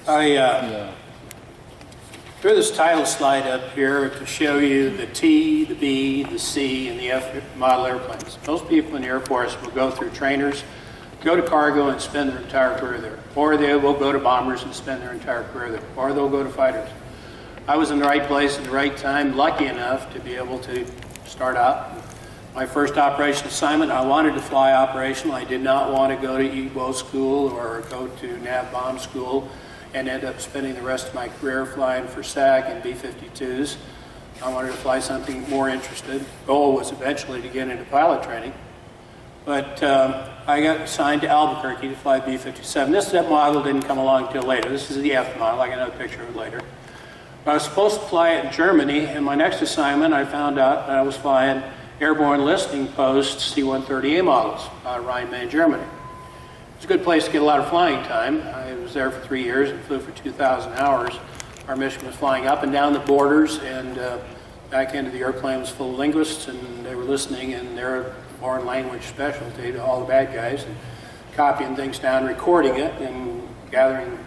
I threw this title slide up here to show you the T, the B, the C, and the F model airplanes. Most people in the Air Force will go through trainers, go to cargo and spend their entire career there. Or they will go to bombers and spend their entire career there. Or they'll go to fighters. I was in the right place at the right time, lucky enough to be able to start out. My first operation assignment, I wanted to fly operational. I did not want to go to EBO school or go to NAV bomb school and end up spending the rest of my career flying for SAC and B-52s. I wanted to fly something more interested. Goal was eventually to get into pilot training. But I got assigned to Albuquerque to fly B-57. This model didn't come along until later. This is the F model. I got another picture of it later. But I was supposed to fly it in Germany. In my next assignment, I found out that I was flying airborne listing post C-130A models out of Rhine-Main, Germany. It's a good place to get a lot of flying time. I was there for 3 years and flew for 2,000 hours. Our mission was flying up and down the borders, and back into the airplane was full of linguists, and they were listening in their foreign language specialty to all the bad guys, and copying things down, recording it, and gathering,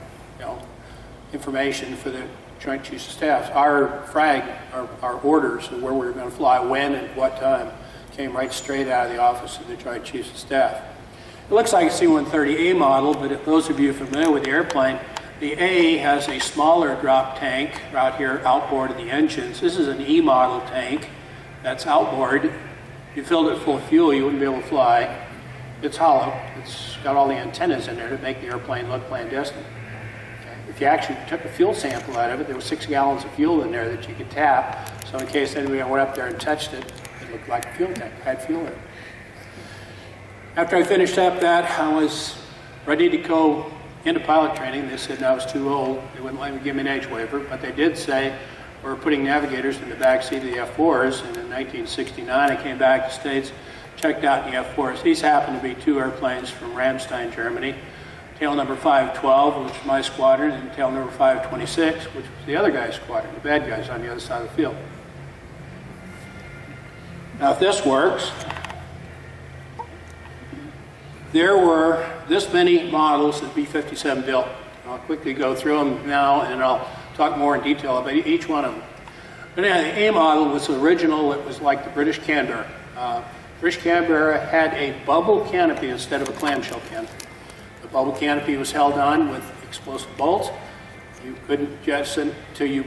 information for the Joint Chiefs of Staff. Our our orders of where we were going to fly, when and what time, came right straight out of the office of the Joint Chiefs of Staff. It looks like a C-130A model, but if those of you familiar with the airplane, the A has a smaller drop tank right here outboard of the engines. This is an E model tank that's outboard. If you filled it full of fuel, you wouldn't be able to fly. It's hollow. It's got all the antennas in there to make the airplane look clandestine. If you actually took a fuel sample out of it, there was 6 gallons of fuel in there that you could tap. So in case anybody went up there and touched it, it looked like a fuel tank. It had fuel in it. After I finished up that, I was ready to go into pilot training. They said I was too old. They wouldn't let me give me an age waiver, but they did say we're putting navigators in the back seat of the F-4s. And in 1969, I came back to the States, checked out the F-4s. These happened to be 2 airplanes from Ramstein, Germany. Tail number 512, which was my squadron, and tail number 526, which was the other guy's squadron, the bad guys on the other side of the field. Now, if this works, there were this many models that B-57 built. I'll quickly go through them now, and I'll talk more in detail about each one of them. But anyway, the A model was the original. It was like the British Canberra. British Canberra had a bubble canopy instead of a clamshell canopy. The bubble canopy was held on with explosive bolts. You couldn't jettison until you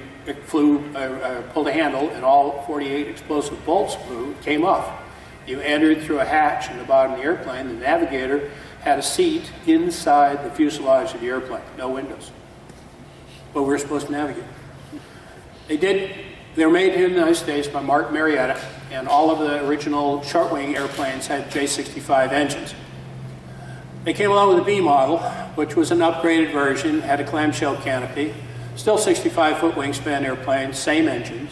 pulled a handle, and all 48 explosive bolts came off. You entered through a hatch in the bottom of the airplane. The navigator had a seat inside the fuselage of the airplane, no windows. But we were supposed to navigate. They were made here in the United States by Mark Marietta, and all of the original short-wing airplanes had J65 engines. They came along with the B model, which was an upgraded version, had a clamshell canopy, still 65-foot wingspan airplane, same engines.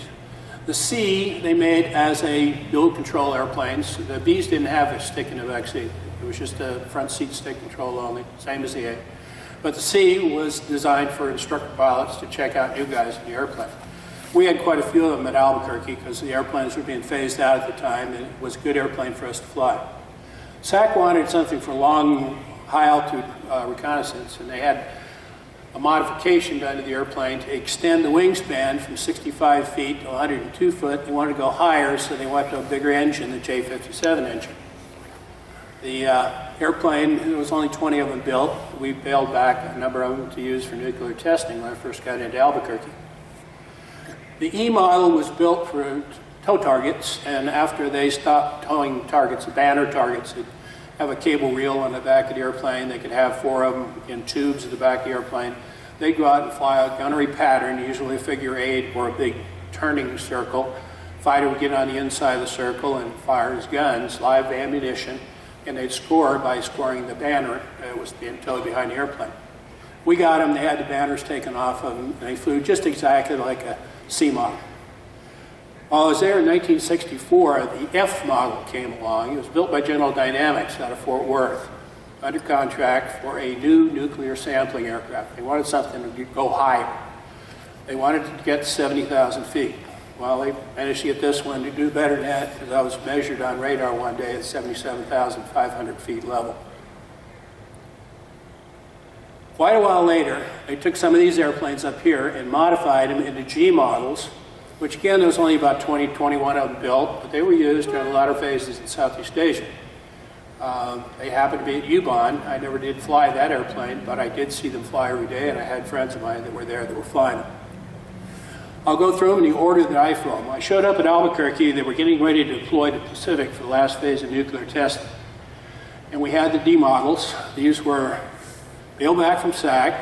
The C they made as a dual control airplanes. The Bs didn't have a stick in the back seat. It was just a front seat stick control only, same as the A. But the C was designed for instructor pilots to check out new guys in the airplane. We had quite a few of them at Albuquerque because the airplanes were being phased out at the time, and it was a good airplane for us to fly. SAC wanted something for long, high-altitude reconnaissance, and they had a modification done to the airplane to extend the wingspan from 65 feet to 102 foot. They wanted to go higher, so they went to a bigger engine, the J57 engine. The airplane, there was only 20 of them built. We bailed back a number of them to use for nuclear testing when I first got into Albuquerque. The E model was built for tow targets, and after they stopped towing targets, the banner targets, they'd have a cable reel on the back of the airplane. They could have 4 of them in tubes at the back of the airplane. They'd go out and fly a gunnery pattern, usually a figure 8 or a big turning circle. Fighter would get on the inside of the circle and fire his guns, live ammunition, and they'd score by scoring the banner that was being towed behind the airplane. We got them, they had the banners taken off of them, and they flew just exactly like a C model. While I was there in 1964, the F model came along. It was built by General Dynamics out of Fort Worth, under contract for a new nuclear sampling aircraft. They wanted something to go higher. They wanted to get 70,000 feet. Well, they managed to get this one to do better than that, because I was measured on radar one day at 77,500 feet level. Quite a while later, they took some of these airplanes up here and modified them into G models, which again, there was only about 20, 21 of them built, but they were used during a lot of phases in Southeast Asia. They happened to be at UBON. I never did fly that airplane, but I did see them fly every day, and I had friends of mine that were there that were flying them. I'll go through them in the order that I flew them. I showed up at Albuquerque. They were getting ready to deploy to Pacific for the last phase of nuclear testing. And we had the D models. These were bailed back from SAC.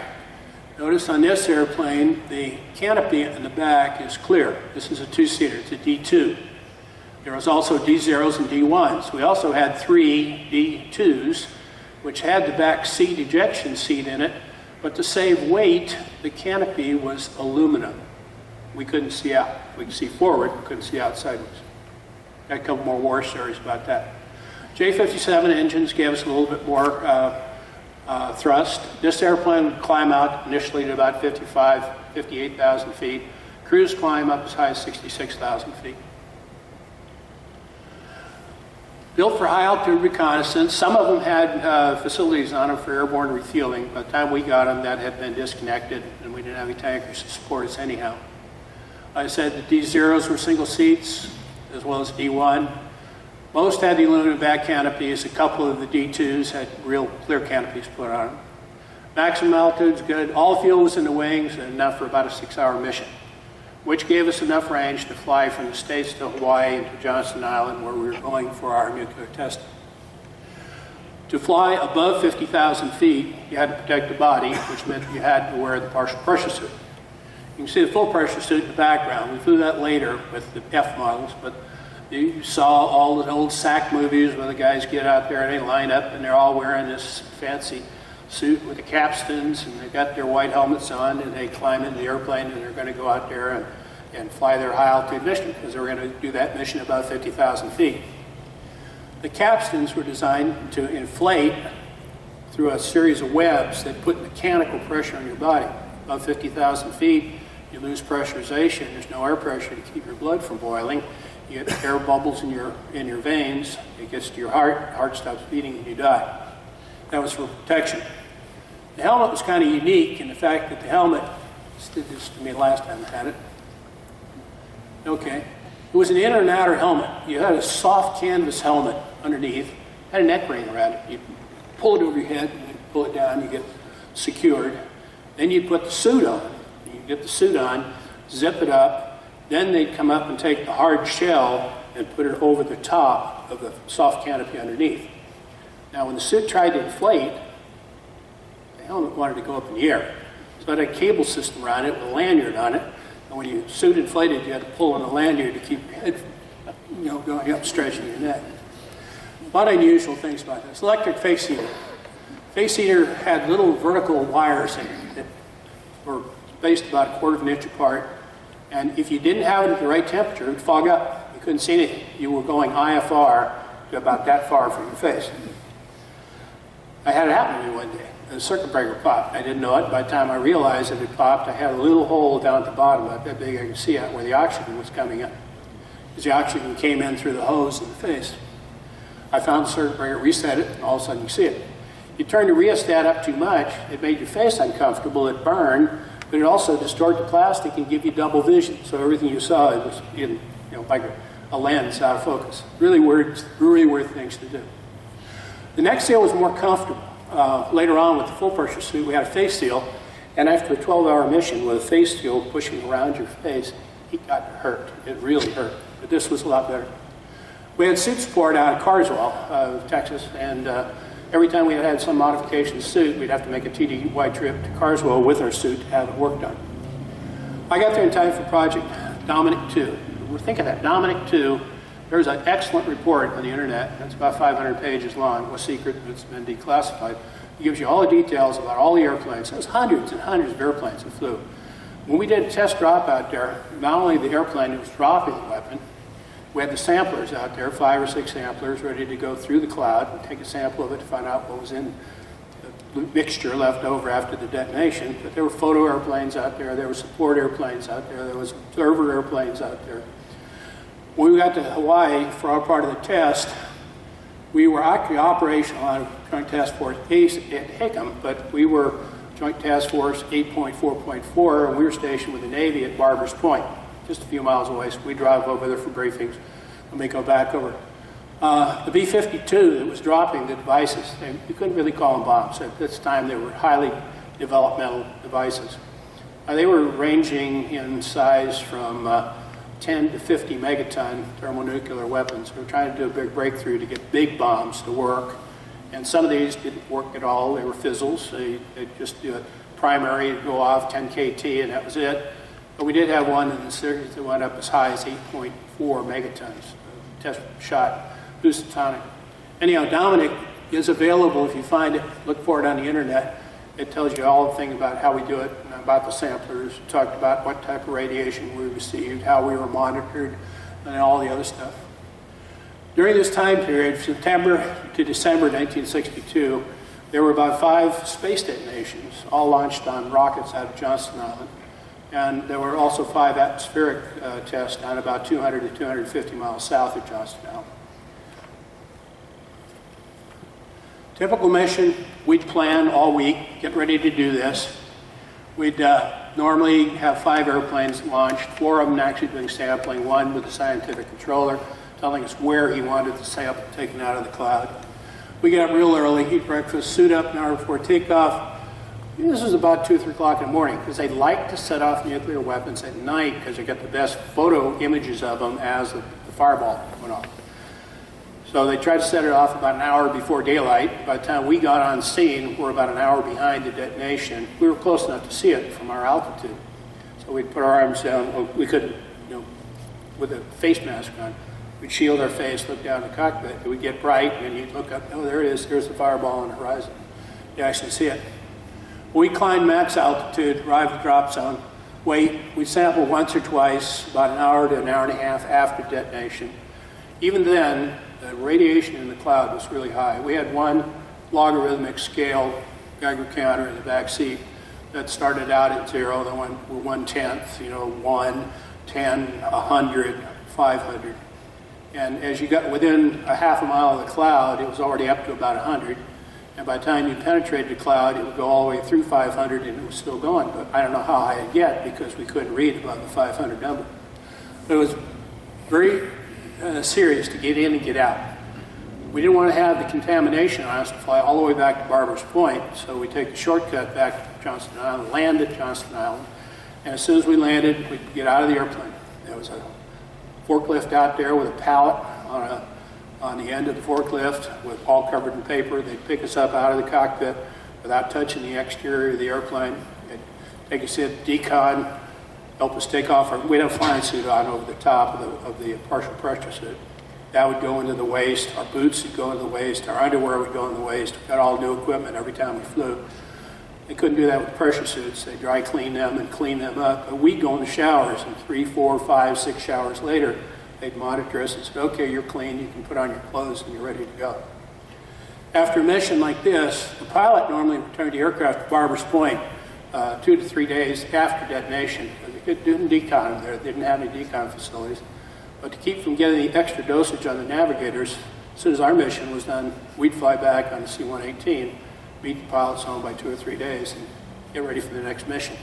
Notice on this airplane, the canopy in the back is clear. This is a two-seater. It's a D2. There was also D0s and D1s. We also had 3 D2s, which had the back seat ejection seat in it, but to save weight, the canopy was aluminum. We couldn't see out. We could see forward, we couldn't see out sideways. Got a couple more war stories about that. J57 engines gave us a little bit more thrust. This airplane would climb out initially to about 58,000 feet. Cruise climb up as high as 66,000 feet. Built for high altitude reconnaissance. Some of them had facilities on them for airborne refueling. By the time we got them, that had been disconnected, and we didn't have any tankers to support us anyhow. Like I said, the D0s were single seats, as well as D1. Most had the aluminum back canopies. A couple of the D2s had real clear canopies put on them. Maximum altitude's good. All fuel was in the wings, and enough for about a 6-hour mission, which gave us enough range to fly from the States to Hawaii and to Johnston Island, where we were going for our nuclear testing. To fly above 50,000 feet, you had to protect the body, which meant you had to wear the partial pressure suit. You can see the full pressure suit in the background. We flew that later with the F models, but you saw all the old SAC movies where the guys get out there and they line up and they're all wearing this fancy suit with the capstans, and they got their white helmets on, and they climb into the airplane and they're going to go out there and fly their high altitude mission, because they were going to do that mission above 50,000 feet. The capstans were designed to inflate through a series of webs that put mechanical pressure on your body. Above 50,000 feet, you lose pressurization. There's no air pressure to keep your blood from boiling. You get air bubbles in your veins. It gets to your heart stops beating, and you die. That was for protection. The helmet was kind of unique in the fact that the helmet, did this to me last time I had it. Okay. It was an inner and outer helmet. You had a soft canvas helmet underneath, had a neck ring around it. You pull it over your head, and you pull it down, you get secured. Then you put the suit on. You get the suit on, zip it up, then they'd come up and take the hard shell and put it over the top of the soft canopy underneath. Now, when the suit tried to inflate, the helmet wanted to go up in the air. So it had a cable system around it with a lanyard on it. And when your suit inflated, you had to pull on the lanyard to keep your head from, going up, stretching your neck. A lot of unusual things about this. Electric face heater. Face heater had little vertical wires in it that were spaced about a quarter of an inch apart. And if you didn't have it at the right temperature, it would fog up. You couldn't see anything. You were going IFR to about that far from your face. I had it happen to me one day. The circuit breaker popped. I didn't know it. By the time I realized that it popped, I had a little hole down at the bottom, about that big I could see out where the oxygen was coming in. Because the oxygen came in through the hose in the face. I found the circuit breaker, reset it, and all of a sudden you see it. You turn the rheostat up too much, it made your face uncomfortable, it burned, but it also distorted the plastic and give you double vision. So everything you saw it was in, like a lens out of focus. Really weird things to do. The neck seal was more comfortable. Later on with the full pressure suit, we had a face seal, and after a 12-hour mission with a face seal pushing around your face, it got hurt. It really hurt, but this was a lot better. We had suit support out of Carswell, Texas, and every time we had some modification suit, we'd have to make a TDY trip to Carswell with our suit to have it work done. I got there in time for Project Dominic 2. We're thinking that Dominic 2, there's an excellent report on the internet, that's about 500 pages long, was secret, it's been declassified. It gives you all the details about all the airplanes. There's hundreds and hundreds of airplanes that flew. When we did a test drop out there, not only the airplane that was dropping the weapon, we had the samplers out there, 5 or 6 samplers, ready to go through the cloud and take a sample of it to find out what was in the mixture left over after the detonation. But there were photo airplanes out there were support airplanes out there was observer airplanes out there. When we got to Hawaii for our part of the test, we were actually operational out of Joint Task Force Ace at Hickam, but we were Joint Task Force 8.4.4, and we were stationed with the Navy at Barbers Point, just a few miles away. So we drive over there for briefings, and we go back over. The B-52 that was dropping the devices, you couldn't really call them bombs. At this time, they were highly developmental devices. They were ranging in size from 10 to 50 megaton thermonuclear weapons. We were trying to do a big breakthrough to get big bombs to work. And some of these didn't work at all. They were fizzles. They'd just do a primary, go off 10 KT, and that was it. But we did have one in the series that went up as high as 8.4 megatons. Test shot Housatonic. Anyhow, Dominic is available if you find it. Look for it on the internet. It tells you all the thing about how we do it, and about the samplers. We talked about what type of radiation we received, how we were monitored, and all the other stuff. During this time period, September to December 1962, there were about 5 space detonations, all launched on rockets out of Johnston Island. And there were also 5 atmospheric tests down about 200 to 250 miles south of Johnston Island. Typical mission, we'd plan all week, get ready to do this. We'd normally have 5 airplanes launched, 4 of them actually doing sampling, 1 with a scientific controller, telling us where he wanted the sample taken out of the cloud. We get up real early, eat breakfast, suit up an hour before takeoff. This was about 2 or 3 o'clock in the morning, because they like to set off nuclear weapons at night because they get the best photo images of them as the fireball went off. So they tried to set it off about an hour before daylight. By the time we got on scene, we're about an hour behind the detonation. We were close enough to see it from our altitude. So we'd put our arms down. Well, we couldn't, with a face mask on. We'd shield our face, look down the cockpit. It would get bright, and you'd look up. Oh, there it is. There's the fireball on the horizon. You actually see it. We climbed max altitude, arrived at the drop zone, wait. We sampled once or twice, about an hour to an hour and a half after detonation. Even then, the radiation in the cloud was really high. We had one logarithmic scale Geiger counter in the back seat that started out at 0, then went 1/10, 1, 10, 100, 500. And as you got within a half a mile of the cloud, it was already up to about 100. And by the time you penetrated the cloud, it would go all the way through 500 and it was still going. But I don't know how high it'd get because we couldn't read above the 500 number. But it was very serious to get in and get out. We didn't want to have the contamination on us to fly all the way back to Barbers Point, so we take the shortcut back to Johnston Island, land at Johnston Island, and as soon as we landed, we'd get out of the airplane. There was a forklift out there with a pallet on the end of the forklift, with all covered in paper. They'd pick us up out of the cockpit without touching the exterior of the airplane. They'd take us in, decon, help us take off our, we had a flying suit on over the top of the partial pressure suit. That would go into the waste. Our boots would go into the waste. Our underwear would go in the waste. We got all new equipment every time we flew. They couldn't do that with pressure suits. They dry clean them and clean them up. But we'd go in the showers, and 3, 4, 5, 6 showers later, they'd monitor us and say, okay, you're clean. You can put on your clothes and you're ready to go. After a mission like this, the pilot normally returned the aircraft to Barbers Point 2 to 3 days after detonation. They didn't decon them there. They didn't have any decon facilities. But to keep from getting the extra dosage on the navigators, as soon as our mission was done, we'd fly back on the C-118, meet the pilots home by 2 or 3 days, and get ready for the next mission.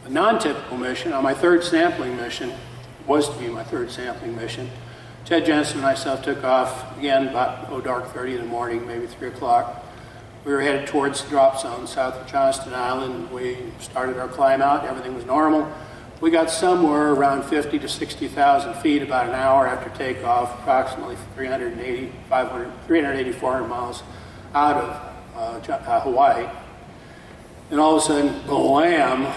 A non-typical mission, on my 3rd sampling mission, was to be my 3rd sampling mission, Ted Jensen and myself took off, again, about dark 30 in the morning, maybe 3 o'clock. We were headed towards the drop zone south of Johnston Island. We started our climb out. Everything was normal. We got somewhere around 50 to 60,000 feet about an hour after takeoff, approximately 380, 400 miles out of Hawaii. And all of a sudden, blam,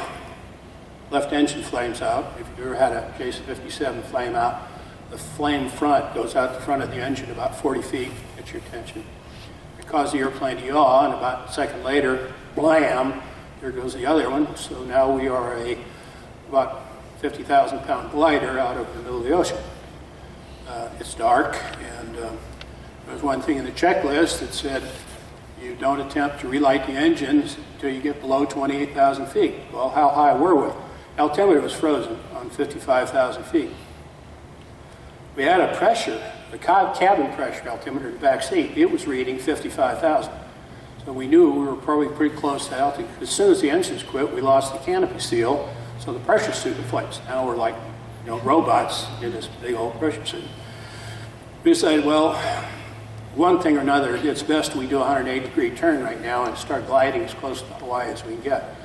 left engine flames out. If you ever had a JC-57 flame out, the flame front goes out the front of the engine about 40 feet, gets your attention. It caused the airplane to yaw, and about a second later, blam, there goes the other one. So now we are about 50,000 pound glider out over the middle of the ocean. It's dark, and there was one thing in the checklist that said you don't attempt to relight the engines until you get below 28,000 feet. Well, how high were we? Altimeter was frozen on 55,000 feet. We had a pressure the cabin pressure altimeter in the back seat, it was reading 55,000. So we knew we were probably pretty close to altitude. As soon as the engines quit, we lost the canopy seal, so the pressure suit deflates. Now we're like, robots in this big old pressure suit. We decided, well, one thing or another, it's best we do a 180-degree turn right now and start gliding as close to Hawaii as we can get.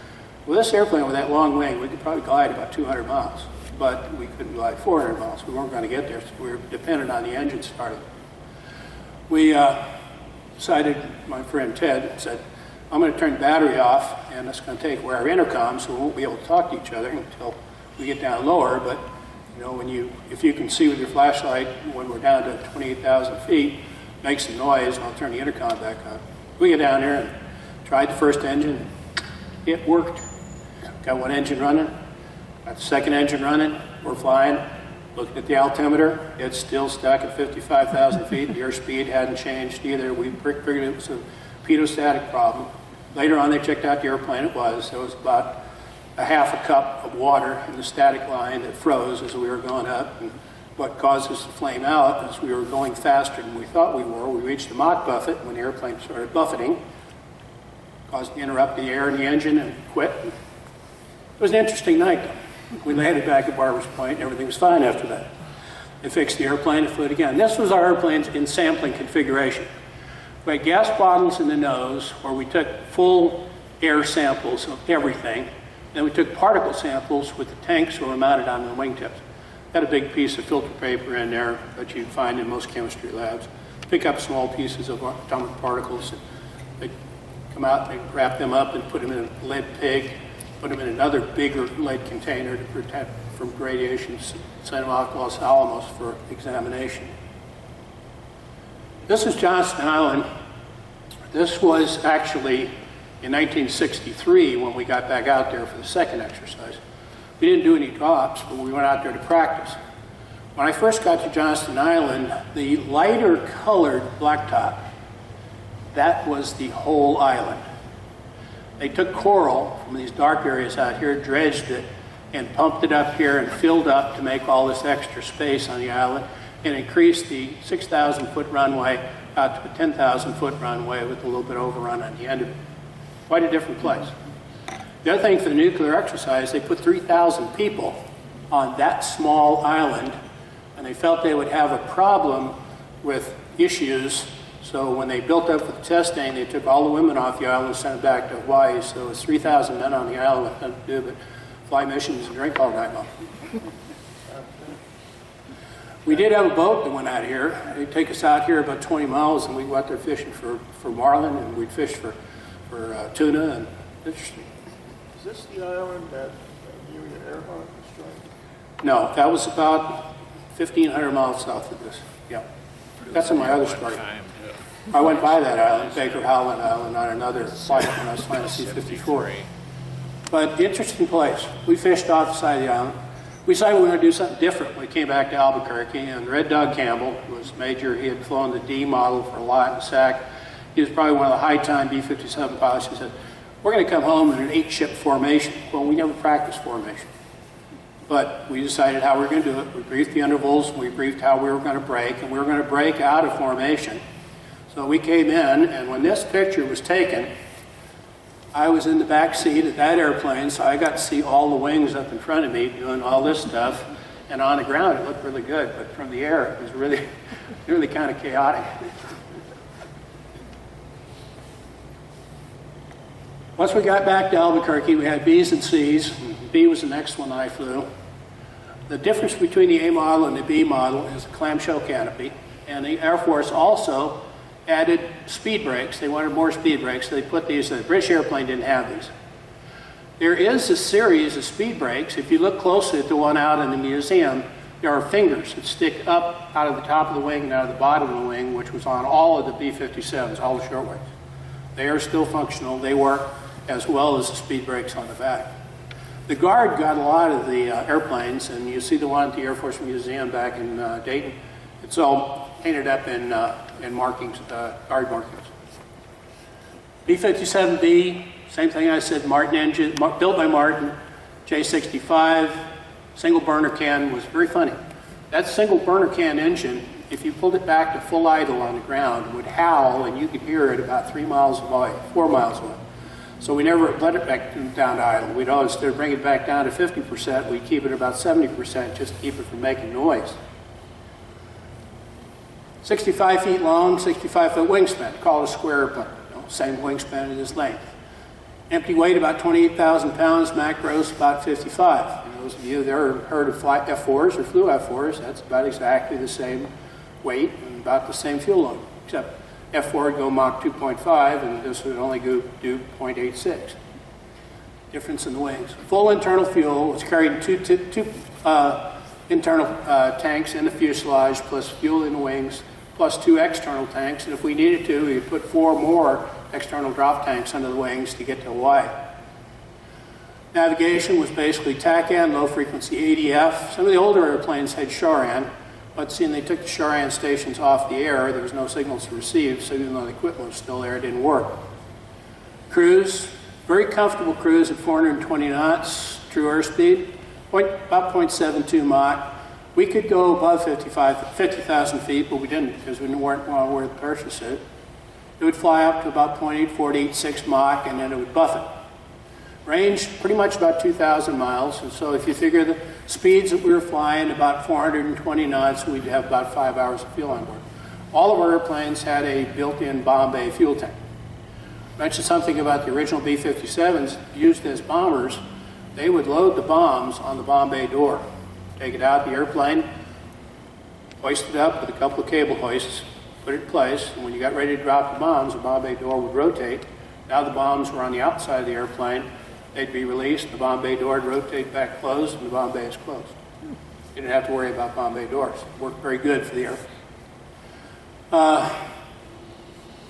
With this airplane with that long wing, we could probably glide about 200 miles, but we couldn't glide 400 miles. We weren't going to get there, so we were dependent on the engine starting. We decided, my friend Ted said, I'm going to turn the battery off, and it's going to take away our intercom, so we won't be able to talk to each other until we get down lower. But if you can see with your flashlight when we're down to 28,000 feet, make some noise, and I'll turn the intercom back on. We get down there and tried the first engine. It worked. Got one engine running, got the second engine running, we're flying. Looking at the altimeter, it's still stuck at 55,000 feet. The airspeed hadn't changed either. We figured it was a pitot-static problem. Later on, they checked out the airplane. It was about a half a cup of water in the static line that froze as we were going up. And what caused us to flame out is we were going faster than we thought we were. We reached the Mach buffet when the airplane started buffeting, caused to interrupt the air in the engine and quit. It was an interesting night. We landed back at Barbers Point, and everything was fine after that. They fixed the airplane and flew it again. This was our airplanes in sampling configuration. We had gas bottles in the nose, where we took full air samples of everything. Then we took particle samples with the tanks that were mounted on the wingtips. Got a big piece of filter paper in there that you'd find in most chemistry labs. Pick up small pieces of atomic particles. They come out, they wrap them up and put them in a lead pig, put them in another bigger lead container to protect from radiation, send them out to Los Alamos for examination. This is Johnston Island. This was actually in 1963 when we got back out there for the second exercise. We didn't do any drops, but we went out there to practice. When I first got to Johnston Island, the lighter colored blacktop, that was the whole island. They took coral from these dark areas out here, dredged it, and pumped it up here and filled up to make all this extra space on the island, and increased the 6,000-foot runway out to a 10,000-foot runway with a little bit overrun on the end of it. Quite a different place. The other thing for the nuclear exercise, they put 3,000 people on that small island, and they felt they would have a problem with issues. So when they built up for the testing, they took all the women off the island and sent them back to Hawaii. So it was 3,000 men on the island with nothing to do but fly missions and drink all night long. We did have a boat that went out here. They'd take us out here about 20 miles, and we'd go out there fishing for marlin, and we'd fish for tuna. And interesting. Is this the island that Amelia Earhart destroyed? No, that was about 1,500 miles south of this. Yeah. That's in my other story. I went by that island, Baker Howland Island, on another flight when I was flying a C-54. But interesting place. We fished off the side of the island. We decided we were going to do something different when we came back to Albuquerque, and Red Doug Campbell was major. He had flown the D model for a lot in SAC. He was probably one of the high-time B-57 pilots. He said, we're going to come home in an 8-ship formation. Well, we never practiced formation. But we decided how we were going to do it. We briefed the intervals, we briefed how we were going to break, and we were going to break out of formation. So we came in, and when this picture was taken, I was in the back seat of that airplane, so I got to see all the wings up in front of me doing all this stuff. And on the ground, it looked really good, but from the air, it was really, really kind of chaotic. Once we got back to Albuquerque, we had Bs and Cs. B was the next one I flew. The difference between the A model and the B model is the clamshell canopy. And the Air Force also added speed brakes. They wanted more speed brakes, so they put these. The British airplane didn't have these. There is a series of speed brakes. If you look closely at the one out in the museum, there are fingers that stick up out of the top of the wing and out of the bottom of the wing, which was on all of the B-57s, all the short wings. They are still functional. They work as well as the speed brakes on the back. The Guard got a lot of the airplanes, and you see the one at the Air Force Museum back in Dayton. It's all painted up in markings, Guard markings. B-57B, same thing I said, Martin engine, built by Martin, J65, single burner can, was very funny. That single burner can engine if you pulled it back to full idle on the ground, it would howl, and you could hear it about 3 miles away, 4 miles away. So we never let it back down to idle. We'd always, instead of bring it back down to 50%, we'd keep it about 70% just to keep it from making noise. 65 feet long, 65-foot wingspan, called a square airplane. Same wingspan as its length. Empty weight about 28,000 pounds, Mach gross about 55. And those of you that ever heard of F4s or flew F4s, that's about exactly the same weight and about the same fuel load, except F4 would go Mach 2.5 and this would only do 0.86. Difference in the wings. Full internal fuel was carried in two internal tanks in the fuselage, plus fuel in the wings, plus 2 external tanks, and if we needed to, we could put 4 more external drop tanks under the wings to get to Hawaii. Navigation was basically TACAN, low frequency ADF. Some of the older airplanes had SHARAN, but seeing they took the SHARAN stations off the air, there was no signals to receive, so even though the equipment was still there, it didn't work. Cruise, very comfortable cruise at 420 knots, true airspeed, about 0.72 Mach. We could go above 50,000 feet, but we didn't because we weren't want to wear the parachute suit. It would fly up to about 0.8486 Mach, and then it would buff it. Range, pretty much about 2,000 miles. And so if you figure the speeds that we were flying, about 420 knots, we'd have about 5 hours of fuel on board. All of our airplanes had a built-in bomb bay fuel tank. I mentioned something about the original B-57s used as bombers. They would load the bombs on the bomb bay door. Take it out of the airplane, hoist it up with a couple of cable hoists, put it in place, and when you got ready to drop the bombs, the bomb bay door would rotate. Now the bombs were on the outside of the airplane. They'd be released, the bomb bay door would rotate back closed, and the bomb bay is closed. You didn't have to worry about bomb bay doors. It worked very good for the airplane.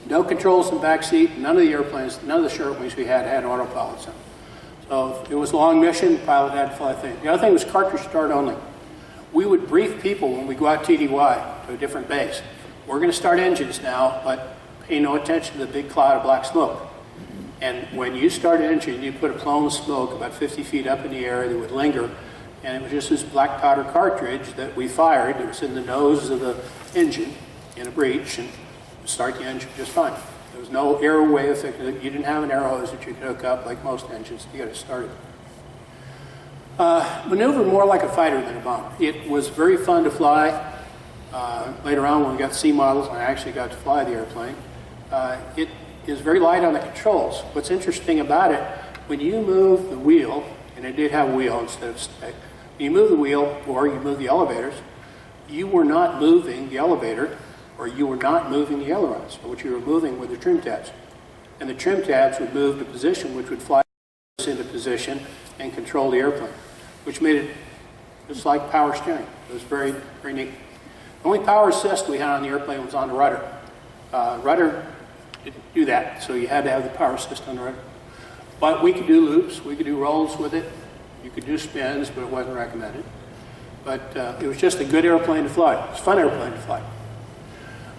No controls in the back seat. None of the airplanes, none of the short wings we had autopilots in them. So if it was a long mission, the pilot had to fly things. The other thing was cartridge start only. We would brief people when we go out TDY to a different base. We're going to start engines now, but pay no attention to the big cloud of black smoke. And when you start an engine, you put a plume of smoke about 50 feet up in the air that would linger, and it was just this black powder cartridge that we fired. It was in the nose of the engine in a breech, and start the engine just fine. There was no arrow way of fixing it. You didn't have an arrow hose that you could hook up like most engines to get it started. Maneuvered more like a fighter than a bomber. It was very fun to fly. Later on when we got C models, I actually got to fly the airplane. It is very light on the controls. What's interesting about it, when you move the wheel, and it did have a wheel instead of stick, when you move the wheel or you move the elevators, you were not moving the elevator, or you were not moving the ailerons. So what you were moving were the trim tabs. And the trim tabs would move to position, which would fly us into position and control the airplane, which made it just like power steering. It was very, very neat. The only power assist we had on the airplane was on the rudder. Rudder didn't do that, so you had to have the power assist on the rudder. But we could do loops, we could do rolls with it. You could do spins, but it wasn't recommended. But it was just a good airplane to fly. It was a fun airplane to fly.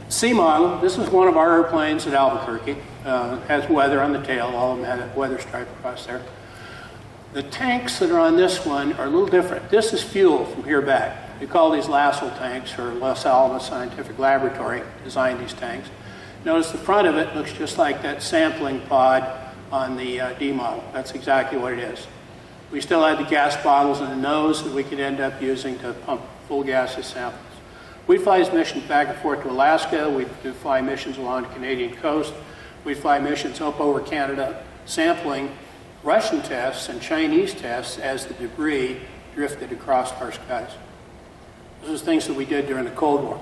C model, this is one of our airplanes at Albuquerque. Has weather on the tail, all of them had a weather stripe across there. The tanks that are on this one are a little different. This is fuel from here back. We call these LASSL tanks, or Los Alamos Scientific Laboratory designed these tanks. Notice the front of it looks just like that sampling pod on the D model. That's exactly what it is. We still had the gas bottles in the nose that we could end up using to pump full gaseous samples. We'd fly these missions back and forth to Alaska. We'd fly missions along the Canadian coast. We'd fly missions up over Canada, sampling Russian tests and Chinese tests as the debris drifted across our skies. Those are things that we did during the Cold War.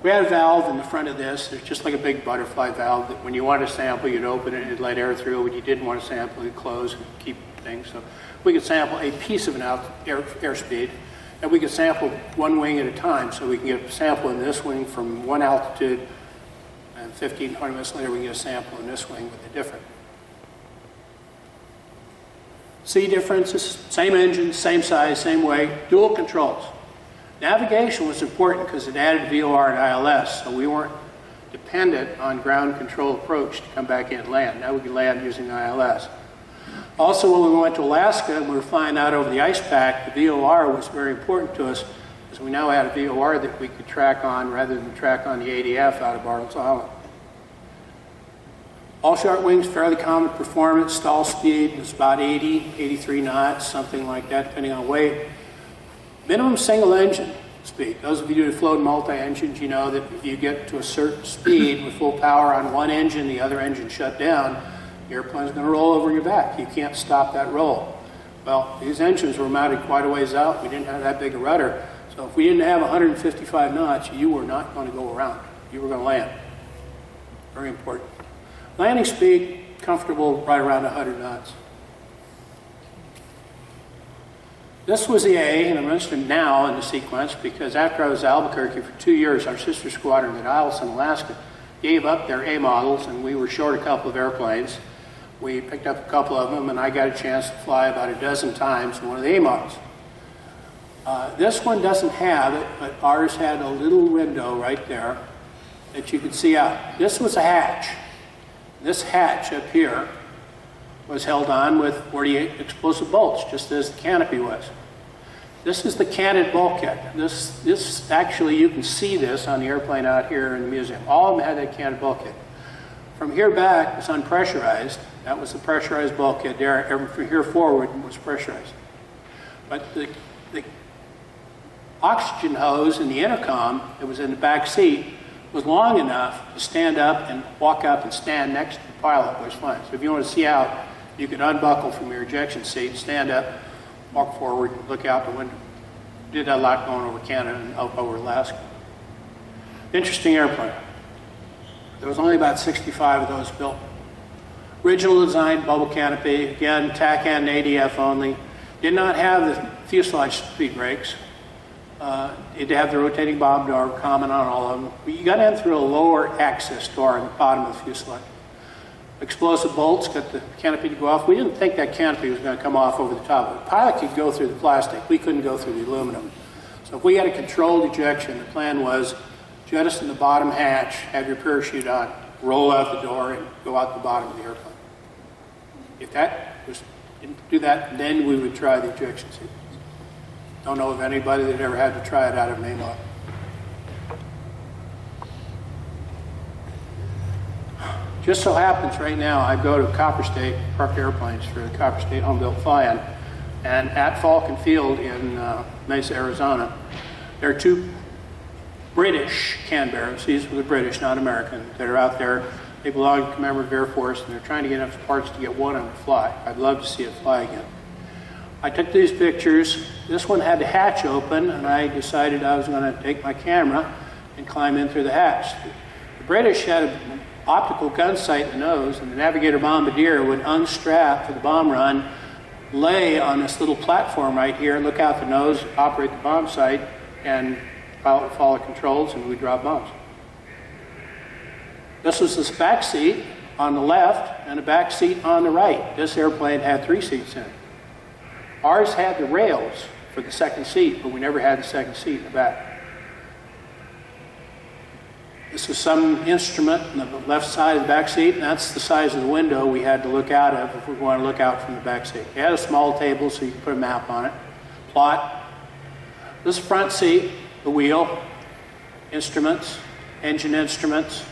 We had a valve in the front of this. It's just like a big butterfly valve that when you want to sample, you'd open it and it'd let air through. When you didn't want to sample, it'd close and keep things. So we could sample a piece of an airspeed, and we could sample one wing at a time. So we can get a sample in this wing from one altitude, and 15, 20 minutes later, we can get a sample in this wing with a different. C differences, same engine, same size, same weight, dual controls. Navigation was important because it added VOR and ILS, so we weren't dependent on ground control approach to come back in and land. Now we can land using ILS. Also, when we went to Alaska and we were flying out over the ice pack, the VOR was very important to us because we now had a VOR that we could track on rather than track on the ADF out of Bartles Island. All short wings, fairly common performance. Stall speed was about 80, 83 knots, something like that, depending on weight. Minimum single engine speed. Those of you who float multi-engines, you know that if you get to a certain speed with full power on one engine, the other engine shut down, the airplane's going to roll over your back. You can't stop that roll. Well, these engines were mounted quite a ways out. We didn't have that big a rudder. So if we didn't have 155 knots, you were not going to go around. You were going to land. Very important. Landing speed, comfortable right around 100 knots. This was the A, and I'm mentioning now in the sequence because after I was at Albuquerque for 2 years, our sister squadron at Eielson, Alaska, gave up their A models, and we were short a couple of airplanes. We picked up a couple of them, and I got a chance to fly about a dozen times in one of the A models. This one doesn't have it, but ours had a little window right there that you could see out. This was a hatch. This hatch up here was held on with 48 explosive bolts, just as the canopy was. This is the canted bulkhead. This actually, you can see this on the airplane out here in the museum. All of them had that canted bulkhead. From here back was unpressurized. That was the pressurized bulkhead there. From here forward was pressurized. But the oxygen hose in the intercom that was in the back seat was long enough to stand up and walk up and stand next to the pilot who was flying. So if you want to see out, you could unbuckle from your ejection seat, stand up, walk forward, look out the window. Did that a lot going over Canada and up over Alaska. Interesting airplane. There was only about 65 of those built. Original design, bubble canopy, again, TACAN and ADF only. Did not have the fuselage speed brakes. It had the rotating bomb door, common on all of them. But you got in through a lower access door on the bottom of the fuselage. Explosive bolts got the canopy to go off. We didn't think that canopy was going to come off over the top. The pilot could go through the plastic. We couldn't go through the aluminum. So if we had a controlled ejection, the plan was jettison the bottom hatch, have your parachute on, roll out the door, and go out the bottom of the airplane. If didn't do that, then we would try the ejection sequence. Don't know of anybody that ever had to try it out of an AMOD. Just so happens right now I go to Copper State, parked airplanes for the Copper State Home Built Fly-In, and at Falcon Field in Mesa, Arizona, there are two British Canberras, these were the British, not American, that are out there. They belong to the Commemorative Air Force, and they're trying to get enough parts to get one of them to fly. I'd love to see it fly again. I took these pictures. This one had the hatch open, and I decided I was going to take my camera and climb in through the hatch. The British had an optical gun sight in the nose, and the navigator bombardier would unstrap for the bomb run, lay on this little platform right here, look out the nose, operate the bomb sight, and pilot would follow controls, and we'd drop bombs. This was this back seat on the left and a back seat on the right. This airplane had 3 seats in it. Ours had the rails for the second seat, but we never had the second seat in the back. This was some instrument on the left side of the back seat, and that's the size of the window we had to look out of if we want to look out from the back seat. It had a small table so you could put a map on it. Plot. This front seat, the wheel, instruments, engine instruments.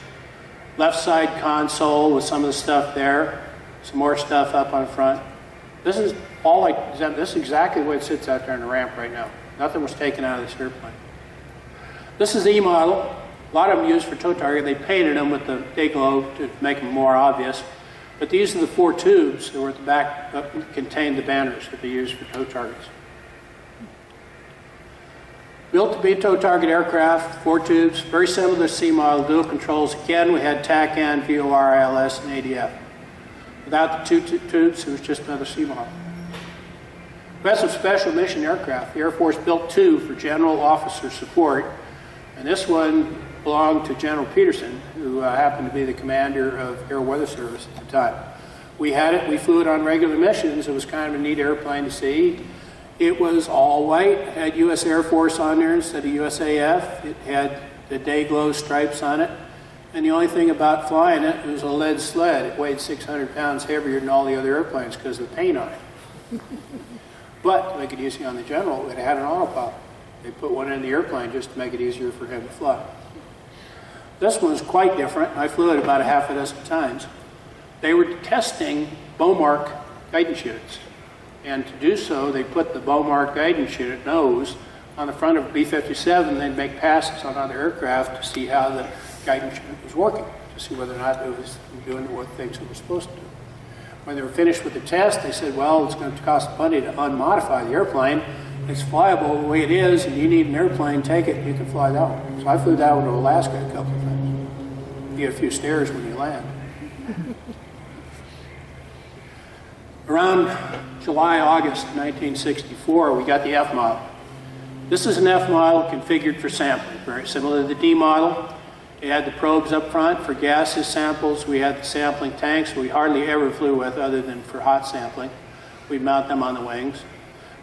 Left side console with some of the stuff there. Some more stuff up on the front. This is this is exactly the way it sits out there on the ramp right now. Nothing was taken out of this airplane. This is E model. A lot of them used for tow target. They painted them with the day glow to make them more obvious. But these are the 4 tubes that were at the back that contained the banners that they used for tow targets. Built to be a tow target aircraft, 4 tubes, very similar to C model, dual controls. Again, we had TACAN, VOR, ILS, and ADF. Without the 2 tubes, it was just another C model. We had some special mission aircraft. The Air Force built 2 for general officer support, and this one belonged to General Peterson, who happened to be the commander of Air Weather Service at the time. We had it, we flew it on regular missions. It was kind of a neat airplane to see. It was all white, it had U.S. Air Force on there instead of USAF. It had the day glow stripes on it. And the only thing about flying it, it was a lead sled. It weighed 600 pounds heavier than all the other airplanes because of the paint on it. But to make it easy on the general, it had an autopilot. They put one in the airplane just to make it easier for him to fly. This one was quite different. I flew it about a half a dozen times. They were testing Beaumark guidance units. And to do so, they put the Beaumark guidance unit nose on the front of a B-57. They'd make passes on other aircraft to see how the guidance unit was working, to see whether or not it was doing what things it was supposed to do. When they were finished with the test, they said, well, it's going to cost money to unmodify the airplane. It's flyable the way it is, and you need an airplane, take it, and you can fly that one. So I flew that one to Alaska a couple of times. You get a few stairs when you land. Around July, August 1964, we got the F model. This is an F model configured for sampling, very similar to the D model. It had the probes up front for gaseous samples. We had the sampling tanks we hardly ever flew with other than for hot sampling. We'd mount them on the wings.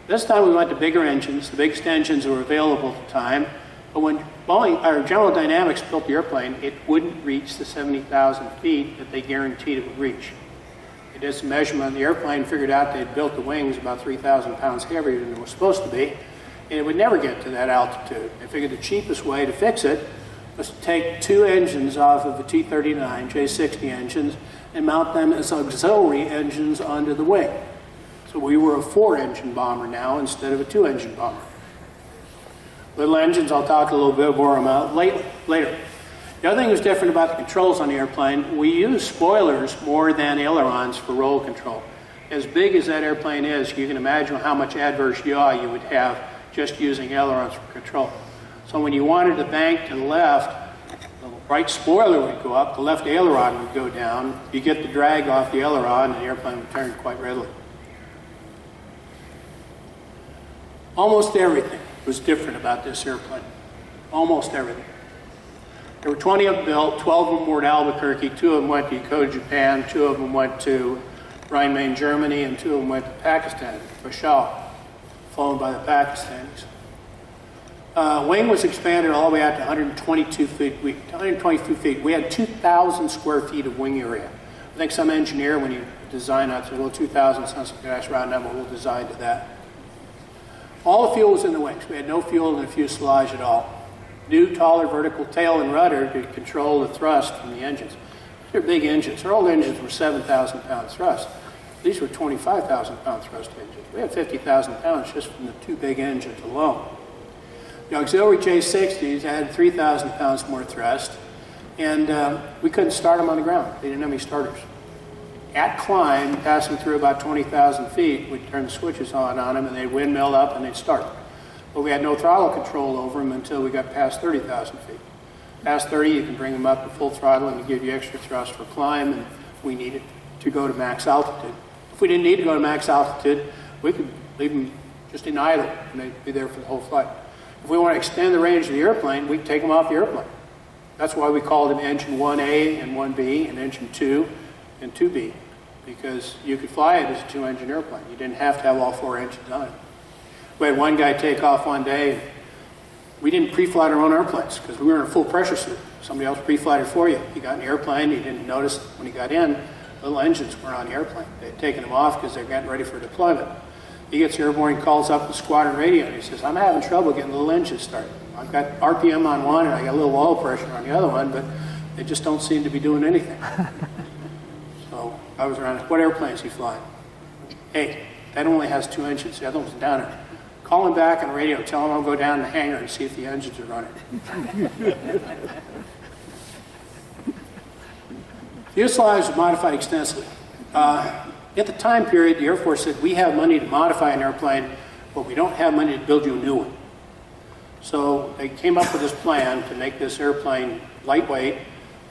This time we went to bigger engines. The biggest engines were available at the time. But when General Dynamics built the airplane, it wouldn't reach the 70,000 feet that they guaranteed it would reach. They did some measurement on the airplane, figured out they'd built the wings about 3,000 pounds heavier than it was supposed to be, and it would never get to that altitude. They figured the cheapest way to fix it was to take two engines off of the T-39 J-60 engines and mount them as auxiliary engines onto the wing. So we were a 4-engine bomber now instead of a 2-engine bomber. Little engines, I'll talk a little bit more about later. The other thing that was different about the controls on the airplane, we use spoilers more than ailerons for roll control. As big as that airplane is, you can imagine how much adverse yaw you would have just using ailerons for control. So when you wanted to bank to the left, the right spoiler would go up, the left aileron would go down. You get the drag off the aileron, and the airplane would turn quite readily. Almost everything was different about this airplane. Almost everything. There were 20 of them built, 12 of them were at Albuquerque, 2 of them went to Yokota, Japan, 2 of them went to Rhein-Main, Germany, and 2 of them went to Pakistan, Peshawar, flown by the Pakistanis. Wing was expanded all the way out to 122 feet. We had 2,000 square feet of wing area. I think some engineer, when you design that, said, well, 2,000 sounds like a nice round number, we'll design to that. All the fuel was in the wings. We had no fuel in the fuselage at all. New, taller vertical tail and rudder to control the thrust from the engines. They're big engines. Our old engines were 7,000 pound thrust. These were 25,000 pound thrust engines. We had 50,000 pounds just from the 2 big engines alone. The auxiliary J-60s added 3,000 pounds more thrust, and we couldn't start them on the ground. They didn't have any starters. At climb, passing through about 20,000 feet, we'd turn the switches on them, and they'd windmill up, and they'd start. But we had no throttle control over them until we got past 30,000 feet. Past 30, you can bring them up to full throttle and give you extra thrust for climb, and we needed to go to max altitude. If we didn't need to go to max altitude, we could leave them just in idle, and they'd be there for the whole flight. If we want to extend the range of the airplane, we'd take them off the airplane. That's why we called them Engine 1A and 1B, and Engine 2 and 2B, because you could fly it as a 2-engine airplane. You didn't have to have all 4 engines on it. We had one guy take off one day. We didn't pre-flight our own airplanes because we were in a full pressure suit. Somebody else pre-flighted for you. He got in the airplane. He didn't notice when he got in, little engines were on the airplane. They had taken them off because they were getting ready for deployment. He gets airborne, calls up the squadron radio, and he says, I'm having trouble getting the little engines started. I've got RPM on one, and I got a little oil pressure on the other one, but they just don't seem to be doing anything. So I was around, what airplane is he flying? Hey, that only has 2 engines. The other one's down there. Call him back on the radio, tell him I'll go down in the hangar and see if the engines are running. Fuselage was modified extensively. At the time period, the Air Force said, we have money to modify an airplane, but we don't have money to build you a new one. So they came up with this plan to make this airplane lightweight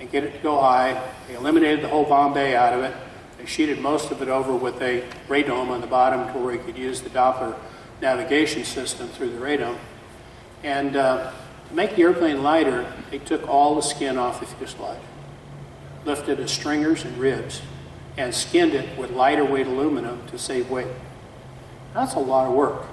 and get it to go high. They eliminated the whole bomb bay out of it. They sheeted most of it over with a radome on the bottom to where you could use the Doppler navigation system through the radome. And to make the airplane lighter, they took all the skin off the fuselage, lifted the stringers and ribs, and skinned it with lighter weight aluminum to save weight. That's a lot of work.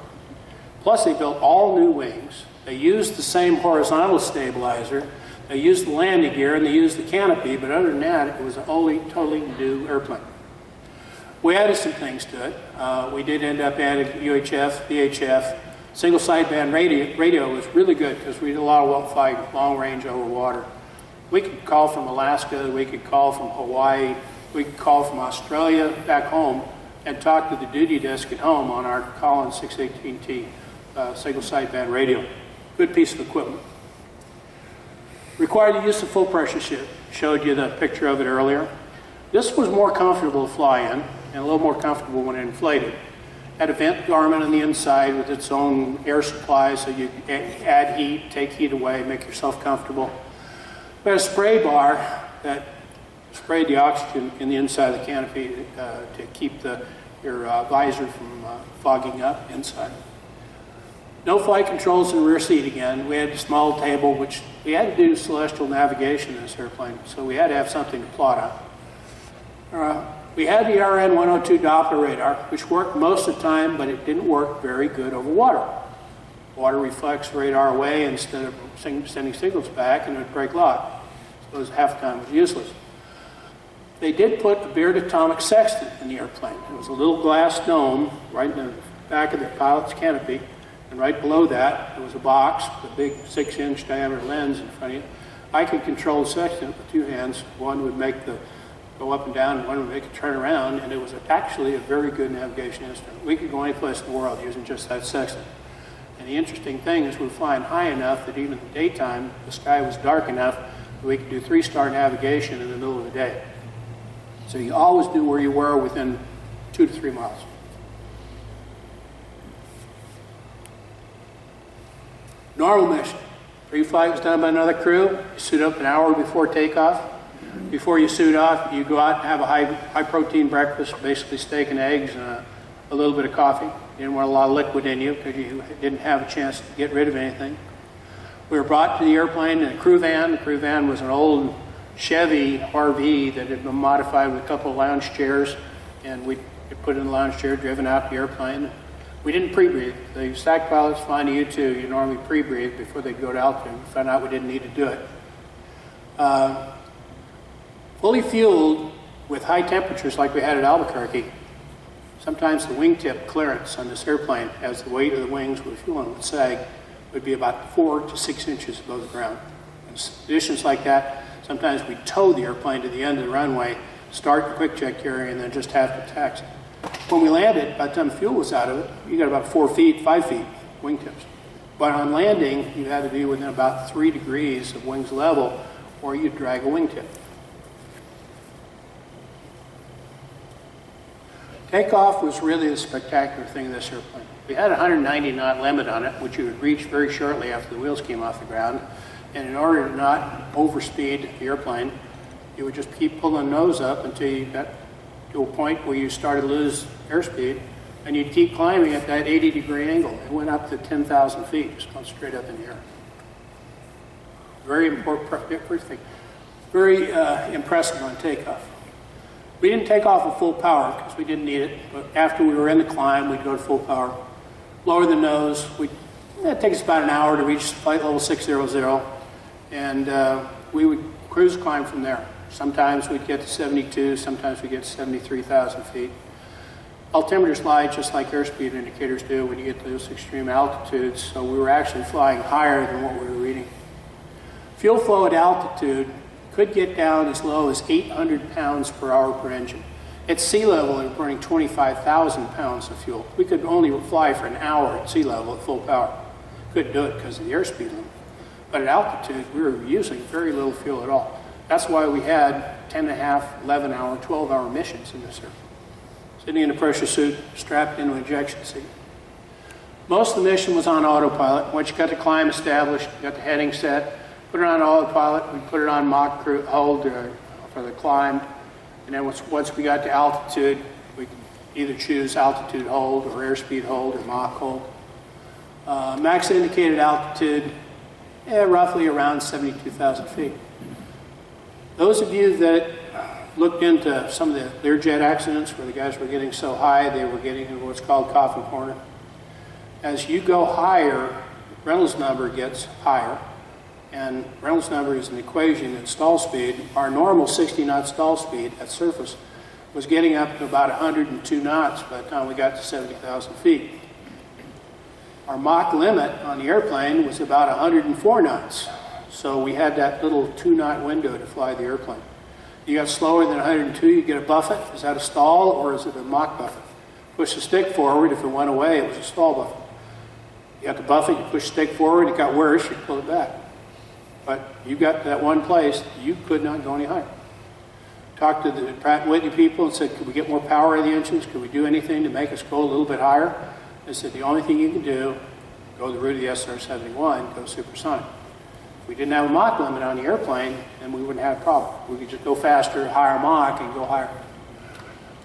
Plus, they built all new wings. They used the same horizontal stabilizer They used the landing gear and they used the canopy, but other than that, it was a totally new airplane. We added some things to it. We did end up adding UHF, VHF. Single sideband radio was really good because we did a lot of well flying long range over water. We could call from Alaska, we could call from Hawaii, we could call from Australia back home and talk to the duty desk at home on our Collins 618T single sideband radio. Good piece of equipment. Required the use of full pressure ship. Showed you the picture of it earlier. This was more comfortable to fly in and a little more comfortable when inflated. Had a vent garment on the inside with its own air supply, so you add heat, take heat away, make yourself comfortable. We had a spray bar that sprayed the oxygen in the inside of the canopy to keep your visor from fogging up inside. No flight controls in the rear seat again. We had a small table, which we had to do celestial navigation in this airplane, so we had to have something to plot on. We had the RN-102 Doppler radar, which worked most of the time, but it didn't work very good over water. Water reflects radar away instead of sending signals back, and it would break lock. So it was half the time it was useless. They did put a Beard atomic sextant in the airplane. It was a little glass dome right in the back of the pilot's canopy, and right below that, there was a box with a big 6-inch diameter lens in front of you. I could control the sextant with 2 hands. One would make the go up and down, and one would make it turn around, and it was actually a very good navigation instrument. We could go any place in the world using just that sextant. And the interesting thing is we were flying high enough that even in the daytime, the sky was dark enough that we could do 3-star navigation in the middle of the day. So you always knew where you were within 2 to 3 miles. Normal mission. Pre-flight was done by another crew. You suit up an hour before takeoff. Before you suit off, you go out and have a high-protein breakfast, basically steak and eggs and a little bit of coffee. You didn't want a lot of liquid in you because you didn't have a chance to get rid of anything. We were brought to the airplane in a crew van. The crew van was an old Chevy RV that had been modified with a couple of lounge chairs, and we put in the lounge chair, driven out the airplane. We didn't pre-breathe. The SAC pilots flying to U-2, you normally pre-breathe before they go to altitude. We found out we didn't need to do it. Fully fueled with high temperatures like we had at Albuquerque, sometimes the wingtip clearance on this airplane, as the weight of the wings with fuel would sag, would be about 4 to 6 inches above the ground. In conditions like that, sometimes we tow the airplane to the end of the runway, start the quick check area, and then just have to taxi. When we landed, by the time fuel was out of it, you got about 4 feet, 5 feet wingtips. But on landing, you had to be within about 3 degrees of wings level, or you'd drag a wingtip. Takeoff was really the spectacular thing of this airplane. We had a 190 knot limit on it, which you would reach very shortly after the wheels came off the ground. And in order to not overspeed the airplane, you would just keep pulling the nose up until you got to a point where you started to lose airspeed, and you'd keep climbing at that 80-degree angle. It went up to 10,000 feet, just going straight up in the air. Very important thing. Very impressive on takeoff. We didn't take off at full power because we didn't need it, but after we were in the climb, we'd go to full power. Lower the nose. It takes about an hour to reach flight level 600, and we would cruise climb from there. Sometimes we'd get to 72, sometimes we'd get to 73,000 feet. Altimeter slides just like airspeed indicators do when you get to those extreme altitudes, so we were actually flying higher than what we were reading. Fuel flow at altitude could get down as low as 800 pounds per hour per engine. At sea level, they were burning 25,000 pounds of fuel. We could only fly for an hour at sea level at full power. Couldn't do it because of the airspeed limit. But at altitude, we were using very little fuel at all. That's why we had 10.5, 11-hour, 12-hour missions in this airplane. Sitting in a pressure suit, strapped into an ejection seat. Most of the mission was on autopilot. Once you got the climb established, you got the heading set, put it on autopilot, we put it on Mach hold for the climb, and then once we got to altitude, we could either choose altitude hold or airspeed hold or Mach hold. Max indicated altitude, roughly around 72,000 feet. Those of you that looked into some of the Learjet accidents where the guys were getting so high, they were getting into what's called coffin corner. As you go higher, Reynolds number gets higher, and Reynolds number is an equation in stall speed. Our normal 60 knot stall speed at surface was getting up to about 102 knots by the time we got to 70,000 feet. Our Mach limit on the airplane was about 104 knots. So we had that little 2-knot window to fly the airplane. You got slower than 102, you get a buffet. Is that a stall or is it a Mach buffet? Push the stick forward, if it went away, it was a stall buffet. You got the buffet, you push the stick forward, it got worse, you pull it back. But you got to that one place, you could not go any higher. Talked to the Pratt & Whitney people and said, could we get more power in the engines? Could we do anything to make us go a little bit higher? They said, the only thing you can do, go the route of the SR-71, go supersonic. If we didn't have a Mach limit on the airplane, then we wouldn't have a problem. We could just go faster, higher Mach, and go higher.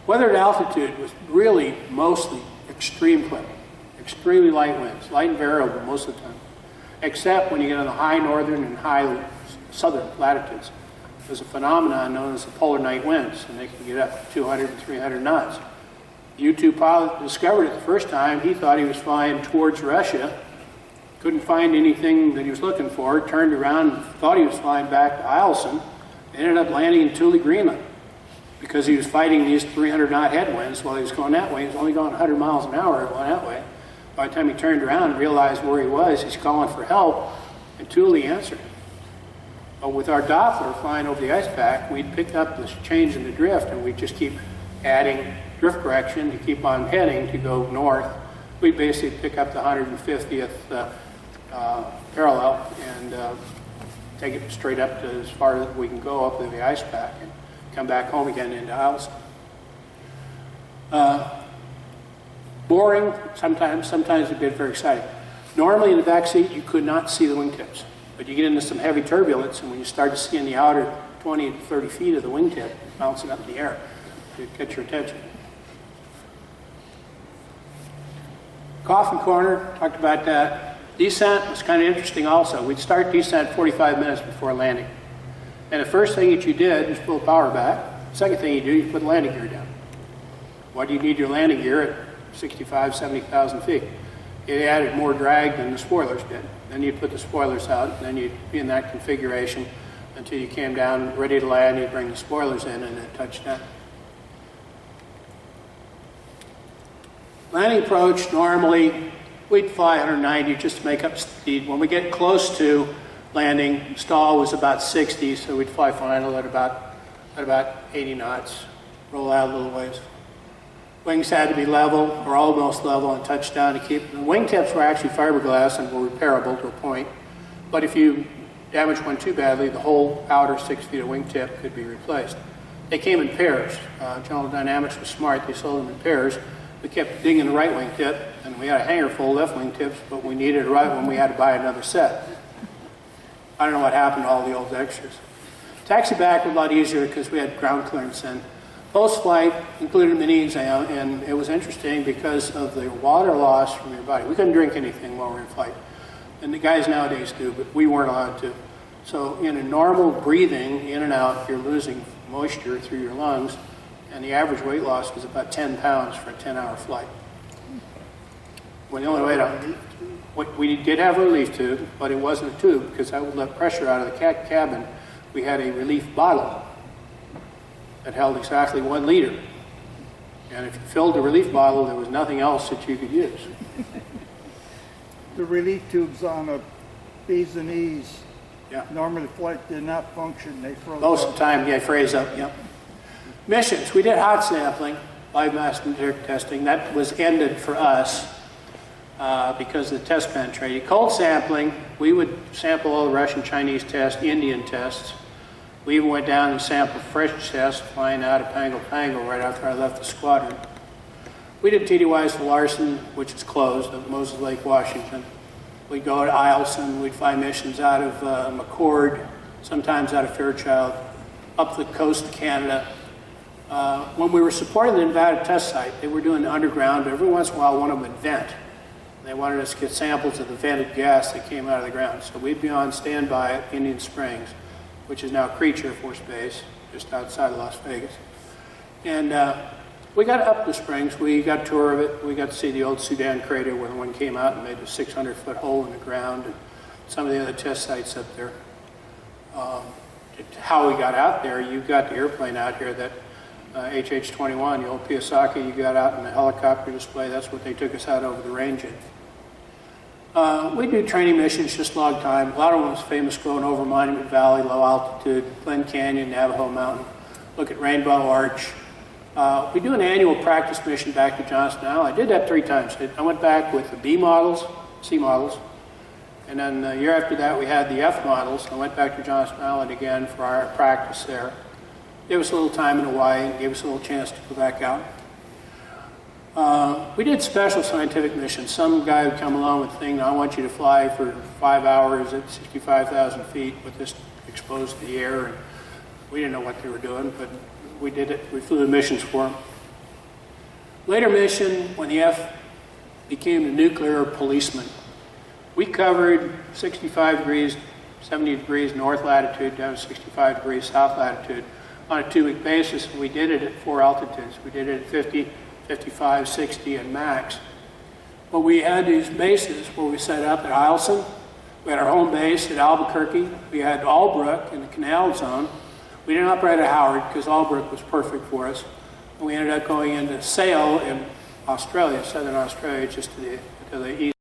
Weather at altitude was really mostly extreme clipping, extremely light winds, light and variable most of the time, except when you get on the high northern and high southern latitudes. There's a phenomenon known as the polar night winds, and they can get up to 200 and 300 knots. The U-2 pilot discovered it the first time. He thought he was flying towards Russia, couldn't find anything that he was looking for, turned around and thought he was flying back to Eielson, ended up landing in Thule, Greenland, because he was fighting these 300-knot headwinds while he was going that way. He was only going 100 miles an hour going that way. By the time he turned around and realized where he was, he's calling for help, and Thule answered. But with our Doppler flying over the ice pack, we'd pick up this change in the drift, and we'd just keep adding drift correction to keep on heading to go north. We'd basically pick up the 150th parallel and take it straight up to as far as we can go up to the ice pack and come back home again into Eielson. Boring, sometimes it'd be very exciting. Normally in the back seat, you could not see the wingtips, but you get into some heavy turbulence, and when you start to see in the outer 20 to 30 feet of the wingtip bouncing up in the air, to get your attention. Coffin corner, talked about that. Descent was kind of interesting also. We'd start descent 45 minutes before landing. And the first thing that you did was pull the power back. Second thing you do, you put the landing gear down. Why do you need your landing gear at 65, 70,000 feet? It added more drag than the spoilers did. Then you'd put the spoilers out, and then you'd be in that configuration until you came down ready to land. You'd bring the spoilers in and then touch down. Landing approach, normally we'd fly 190 just to make up speed. When we get close to landing, stall was about 60, so we'd fly final at about 80 knots, roll out a little ways. Wings had to be level or almost level on touchdown to keep. The wingtips were actually fiberglass and were repairable to a point, but if you damaged one too badly, the whole outer 6 feet of wingtip could be replaced. They came in pairs. General Dynamics was smart, they sold them in pairs. We kept digging the right wingtip, and we had a hanger full of left wingtips, but we needed a right one, we had to buy another set. I don't know what happened to all the old extras. Taxi back was a lot easier because we had ground clearance in. Post-flight included a mini exam, and it was interesting because of the water loss from your body. We couldn't drink anything while we were in flight, and the guys nowadays do, but we weren't allowed to. So in a normal breathing, in and out, you're losing moisture through your lungs, and the average weight loss was about 10 pounds for a 10-hour flight. When the only way to... We did have a relief tube, but it wasn't a tube because that would let pressure out of the cabin. We had a relief bottle that held exactly 1 liter. And if you filled the relief bottle, there was nothing else that you could use. The relief tubes on a B's and E's, Yeah. normally the flight did not function, they froze Most up. of the time, yeah, phrase up, yep. Missions, we did hot sampling, live mass testing. That was ended for us because of the test penetrating. Cold sampling, we would sample all the Russian, Chinese tests, Indian tests. We even went down and sampled French tests flying out of Pango right after I left the squadron. We did TDYs to Larson, which is closed, at Moses Lake, Washington. We'd go to Eielson, we'd fly missions out of McCord, sometimes out of Fairchild, up the coast of Canada. When we were supporting the Nevada test site, they were doing the underground, but every once in a while one of them would vent. They wanted us to get samples of the vented gas that came out of the ground. So we'd be on standby at Indian Springs, which is now Creech Air Force Base, just outside of Las Vegas. And we got up the Springs, we got a tour of it, we got to see the old Sudan crater where the one came out and made a 600-foot hole in the ground, and some of the other test sites up there. How we got out there, you've got the airplane out here, that HH-21, the old Piasaki you got out in the helicopter display. That's what they took us out over the range in. We do training missions, just log time. A lot of them was famous going over Monument Valley, low altitude, Glen Canyon, Navajo Mountain, look at Rainbow Arch. We do an annual practice mission back to Johnston Island. I did that 3 times. I went back with the B models, C models, and then the year after that we had the F models. I went back to Johnston Island again for our practice there. Gave us a little time in Hawaii, gave us a little chance to go back out. We did special scientific missions. Some guy would come along with a thing, I want you to fly for 5 hours at 65,000 feet with this exposed to the air. And we didn't know what they were doing, but we did it. We flew the missions for them. Later mission, when the F became the nuclear policeman, we covered 65 degrees, 70 degrees north latitude down to 65 degrees south latitude on a 2-week basis. And we did it at 4 altitudes. We did it at 50, 55, 60, and max. But we had these bases where we set up at Eielson. We had our home base at Albuquerque. We had Albrook in the Canal Zone. We didn't operate at Howard because Albrook was perfect for us. And we ended up going into Sale in Australia, southern Australia, just to the east,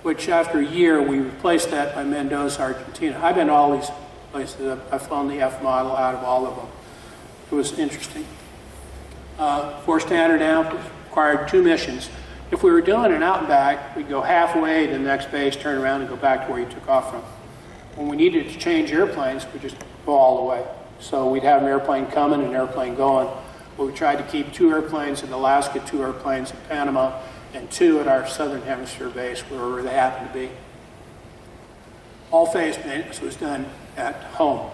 which after a year we replaced that by Mendoza, Argentina. I've been to all these places. I've flown the F model out of all of them. It was interesting. 4 standard amp required 2 missions. If we were doing an out and back, we'd go halfway to the next base, turn around and go back to where you took off from. When we needed to change airplanes, we just go all the way. So we'd have an airplane coming and an airplane going. But we tried to keep 2 airplanes in Alaska, 2 airplanes in Panama, and 2 at our southern hemisphere base, wherever they happened to be. All phase maintenance was done at home.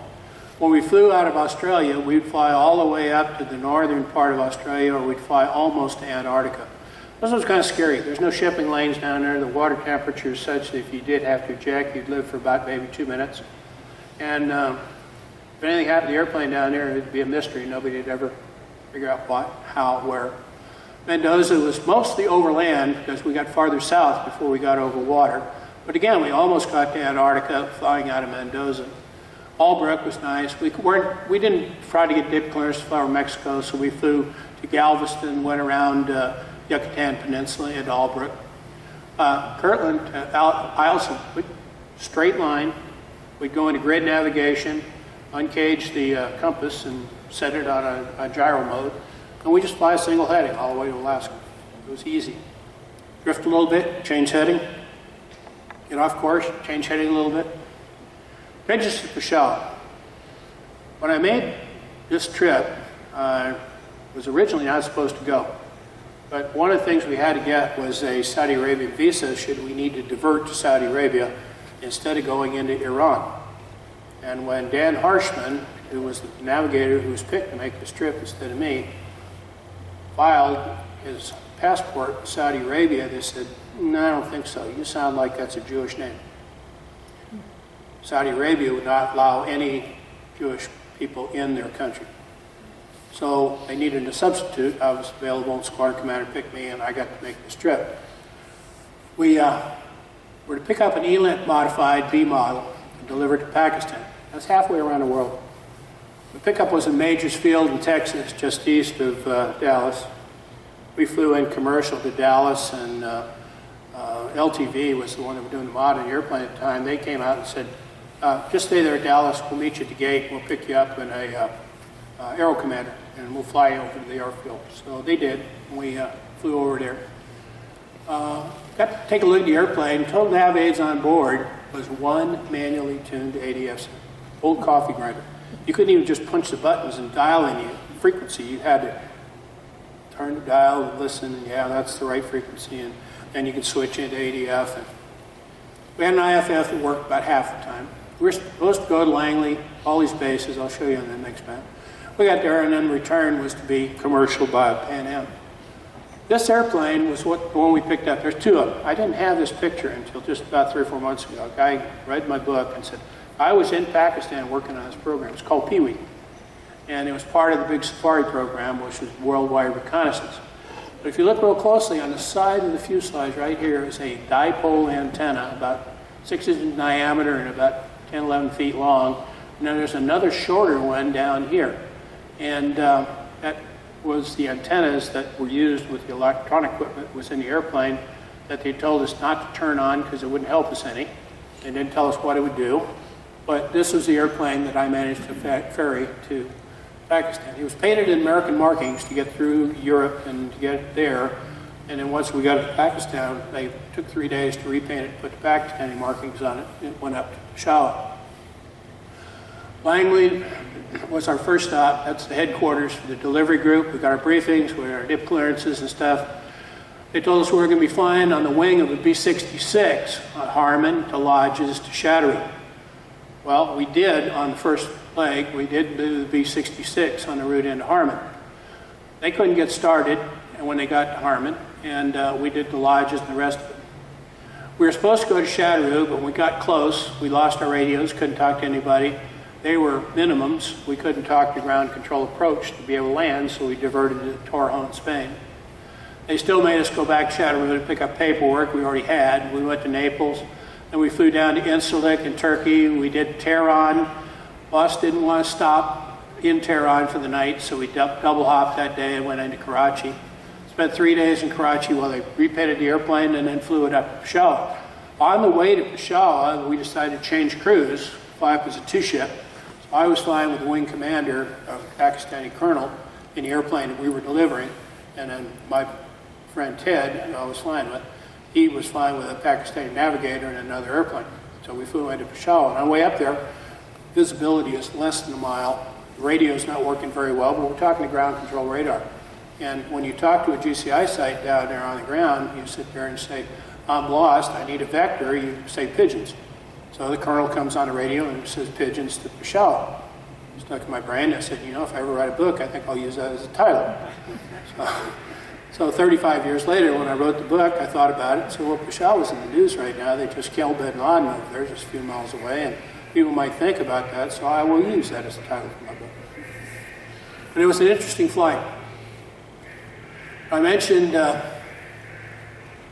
When we flew out of Australia, we'd fly all the way up to the northern part of Australia, or we'd fly almost to Antarctica. This was kind of scary. There's no shipping lanes down there. The water temperature is such that if you did have to eject, you'd live for about maybe 2 minutes. And if anything happened to the airplane down there, it'd be a mystery. Nobody would ever figure out what, how, where. Mendoza was mostly overland because we got farther south before we got over water. But again, we almost got to Antarctica flying out of Mendoza. Albrook was nice. We didn't try to get dip clearance to fly over Mexico, so we flew to Galveston, went around Yucatan Peninsula into Albrook. Kirtland to Eielson, straight line. We'd go into grid navigation, uncage the compass and set it on a gyro mode, and we just fly a single heading all the way to Alaska. It was easy. Drift a little bit, change heading, get off course, change heading a little bit. Regis at the shop. When I made this trip, I was originally not supposed to go. But one of the things we had to get was a Saudi Arabian visa should we need to divert to Saudi Arabia instead of going into Iran. And when Dan Harshman, who was the navigator who was picked to make this trip instead of me, filed his passport in Saudi Arabia, they said, no, I don't think so. You sound like that's a Jewish name. Saudi Arabia would not allow any Jewish people in their country. So they needed a substitute. I was available, and Squadron Commander picked me, and I got to make this trip. We were to pick up an ELINT modified B model and deliver it to Pakistan. That's halfway around the world. The pickup was in Majors Field in Texas, just east of Dallas. We flew in commercial to Dallas, and LTV was the one that were doing the mod on the airplane at the time. They came out and said, just stay there at Dallas, we'll meet you at the gate, we'll pick you up in a Aero Commander, and we'll fly you over to the airfield. So they did, and we flew over there. Got to take a look at the airplane. Total nav aids on board was 1 manually tuned ADS, old coffee grinder. You couldn't even just punch the buttons and dial any frequency. You had to turn the dial and listen, and yeah, that's the right frequency, and then you could switch into ADF. And we had an IFF that worked about half the time. We were supposed to go to Langley, all these bases, I'll show you on the next map. We got there, and then return was to be commercial by Pan Am. This airplane was the one we picked up. There's 2 of them. I didn't have this picture until just about 3 or 4 months ago. A guy read my book and said, I was in Pakistan working on this program. It's called Pee-wee. And it was part of the big Safari program, which was worldwide reconnaissance. But if you look real closely, on the side of the fuselage right here is a dipole antenna about 6 inches in diameter and about 10, 11 feet long. And then there's another shorter one down here. And that was the antennas that were used with the electronic equipment that was in the airplane that they told us not to turn on because it wouldn't help us any. They didn't tell us what it would do. But this was the airplane that I managed to ferry to Pakistan. It was painted in American markings to get through Europe and to get it there. And then once we got it to Pakistan, they took 3 days to repaint it, put the Pakistani markings on it, and it went up to Peshawar. Langley was our first stop. That's the headquarters for the delivery group. We got our briefings, we got our dip clearances and stuff. They told us we were going to be flying on the wing of a B-66 on Harman to Lodges to Chattaroo. Well, we did on the first leg. We did do the B-66 on the route into Harman. They couldn't get started when they got to Harman, and we did the Lodges and the rest of it. We were supposed to go to Chattaroo, but when we got close, we lost our radios, couldn't talk to anybody. They were minimums. We couldn't talk to ground control approach to be able to land, so we diverted to Torrejon, Spain. They still made us go back to Chattaroo to pick up paperwork we already had. We went to Naples, and we flew down to Incirlik in Turkey. We did Tehran. Boss didn't want to stop in Tehran for the night, so we double hopped that day and went into Karachi. Spent 3 days in Karachi while they repainted the airplane and then flew it up to Peshawar. On the way to Peshawar, we decided to change crews, fly up as a two-ship. So I was flying with the wing commander, a Pakistani colonel, in the airplane that we were delivering, and then my friend Ted, who I was flying with, he was flying with a Pakistani navigator in another airplane. So we flew into Peshawar. On our way up there, visibility is less than a mile. The radio's not working very well, but we're talking to ground control radar. And when you talk to a GCI site down there on the ground, you sit there and say, I'm lost, I need a vector, you say pigeons. So the colonel comes on the radio and says pigeons to Peshawar. It stuck in my brain. I said, you know, if I ever write a book, I think I'll use that as a title. So 35 years later, when I wrote the book, I thought about it and said, well, Peshawar was in the news right now. They just killed bin Laden over there, just a few miles away, and people might think about that, so I will use that as a title for my book. But it was an interesting flight. I mentioned the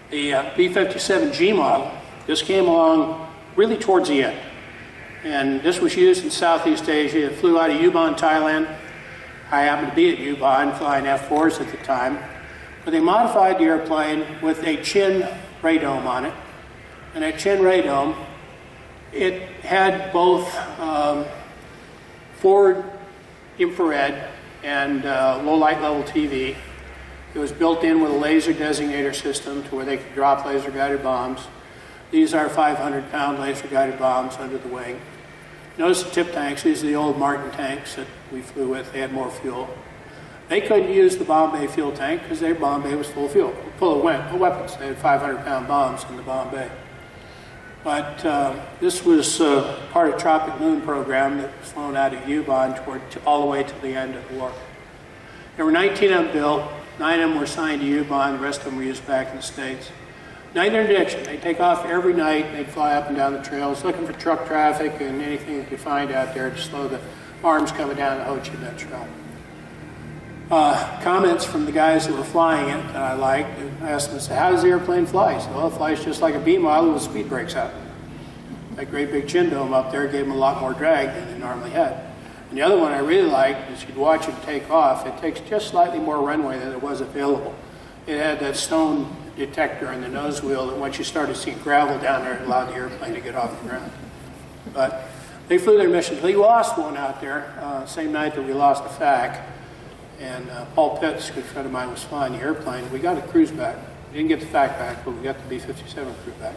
B-57G model. This came along really towards the end. And this was used in Southeast Asia. It flew out of Ubon, Thailand. I happened to be at Ubon flying F-4s at the time. But they modified the airplane with a chin radome on it. And that chin radome, it had both forward infrared and low light level TV. It was built in with a laser designator system to where they could drop laser guided bombs. These are 500-pound laser guided bombs under the wing. Notice the tip tanks. These are the old Martin tanks that we flew with. They had more fuel. They couldn't use the bomb bay fuel tank because their bomb bay was full of fuel, full of weapons. They had 500-pound bombs in the bomb bay. But this was part of Tropic Moon program that was flown out of Ubon all the way to the end of the war. There were 19 of them built. 9 of them were assigned to Ubon. The rest of them were used back in the States. Night interdiction. They'd take off every night. They'd fly up and down the trails looking for truck traffic and anything they could find out there to slow the arms coming down the Ho Chi Minh Trail. Comments from the guys that were flying it that I liked. I asked them, how does the airplane fly? He said, well, it flies just like a B model with speed brakes out. That great big chin dome up there gave them a lot more drag than they normally had. And the other one I really liked is you'd watch it take off. It takes just slightly more runway than it was available. It had that stone detector in the nose wheel that once you started seeing gravel down there, it allowed the airplane to get off the ground. But they flew their mission. We lost one out there, same night that we lost the FAC. And Paul Pitts, a good friend of mine, was flying the airplane. We got a cruise back. We didn't get the FAC back, but we got the B-57 crew back.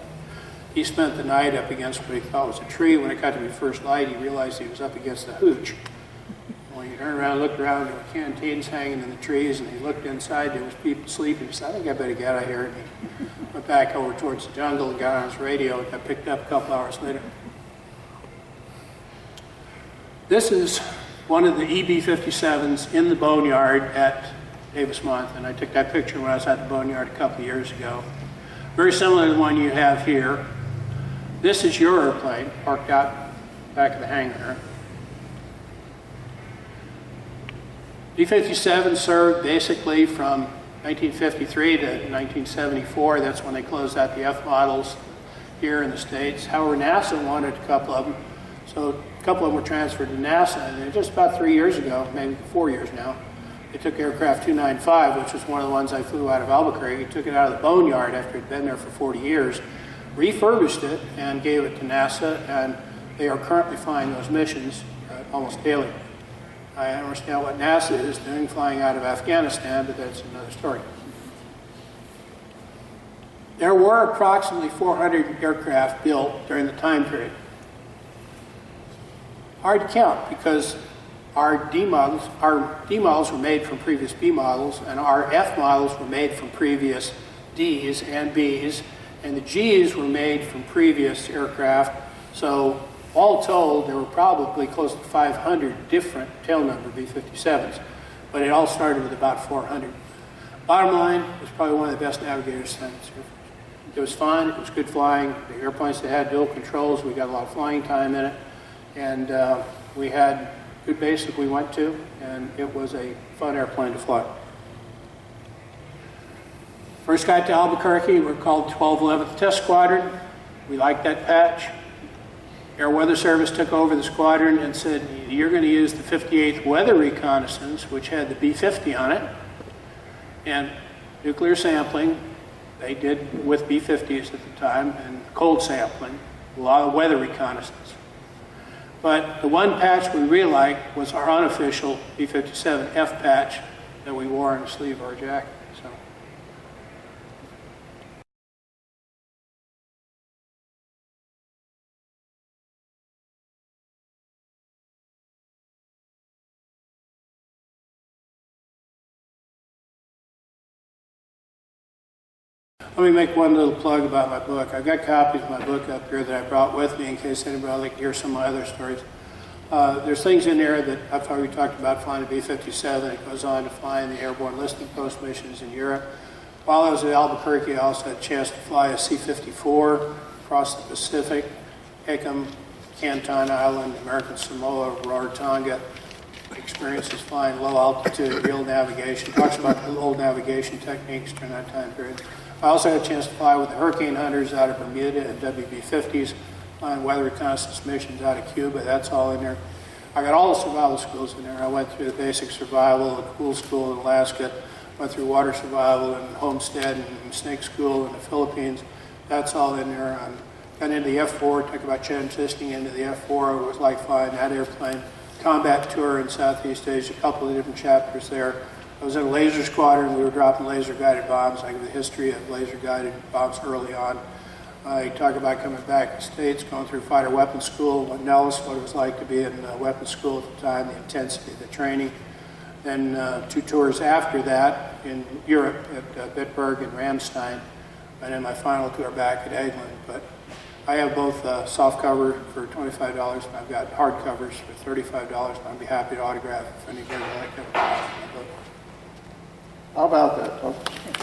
He spent the night up against what he thought was a tree. When it got to be first light, he realized he was up against the hooch. When he turned around, looked around, there were canteens hanging in the trees, and he looked inside, there was people sleeping. He said, I think I better get out of here. And he went back over towards the jungle and got on his radio and got picked up a couple hours later. This is one of the EB-57s in the boneyard at Davis-Monthan. And I took that picture when I was at the boneyard a couple of years ago. Very similar to the one you have here. This is your airplane, parked out back of the hangar. B-57 served basically from 1953 to 1974. That's when they closed out the F models. here in the States. However, NASA wanted a couple of them, so a couple of them were transferred to NASA, and then just about 3 years ago, maybe 4 years now, they took aircraft 295, which was one of the ones I flew out of Albuquerque, took it out of the boneyard after it had been there for 40 years, refurbished it, and gave it to NASA, and they are currently flying those missions almost daily. I understand what NASA is doing, flying out of Afghanistan, but that's another story. There were approximately 400 aircraft built during the time period. Hard to count because our D models were made from previous B models, and our F models were made from previous Ds and Bs, and the Gs were made from previous aircraft. So all told, there were probably close to 500 different tail number B-57s, but it all started with about 400. Bottom line, it was probably one of the best navigators since. It was fun, it was good flying. The airplanes that had dual controls, we got a lot of flying time in it, and we had good base that we went to, and it was a fun airplane to fly. First got to Albuquerque, we're called 1211th Test Squadron. We liked that patch. Air Weather Service took over the squadron and said, you're going to use the 58th Weather Reconnaissance, which had the B-50 on it, and nuclear sampling, they did with B-50s at the time, and cold sampling, a lot of weather reconnaissance. But the one patch we really liked was our unofficial B-57F patch that we wore on the sleeve of our jacket. So. Let me make one little plug about my book. I've got copies of my book up here that I brought with me in case anybody would like to hear some of my other stories. There's things in there that I've already talked about flying the B-57. It goes on to flying the airborne listening post missions in Europe. While I was at Albuquerque, I also had a chance to fly a C-54 across the Pacific, Hickam, Canton Island, American Samoa, Rarotonga. Experiences flying low altitude, real navigation. Talks about the old navigation techniques during that time period. I also had a chance to fly with the Hurricane Hunters out of Bermuda and WB-50s, flying weather reconnaissance missions out of Cuba. That's all in there. I got all the survival schools in there. I went through the basic survival, the Cool School in Alaska, went through water survival in Homestead and Snake School in the Philippines. That's all in there. Got into the F-4, took about transitioning into the F-4. It was like flying that airplane. Combat tour in Southeast Asia, a couple of different chapters there. I was in a laser squadron. We were dropping laser-guided bombs. I give the history of laser-guided bombs early on. I talk about coming back to the States, going through fighter weapons school, what Nellis, what it was like to be in weapons school at the time, the intensity of the training. Then 2 tours after that in Europe at Bitburg and Ramstein, and then my final tour back at Eglin. But I have both soft cover for $25, and I've got hard covers for $35, and I'd be happy to autograph if anybody would like to have a copy of my book. How about that, folks?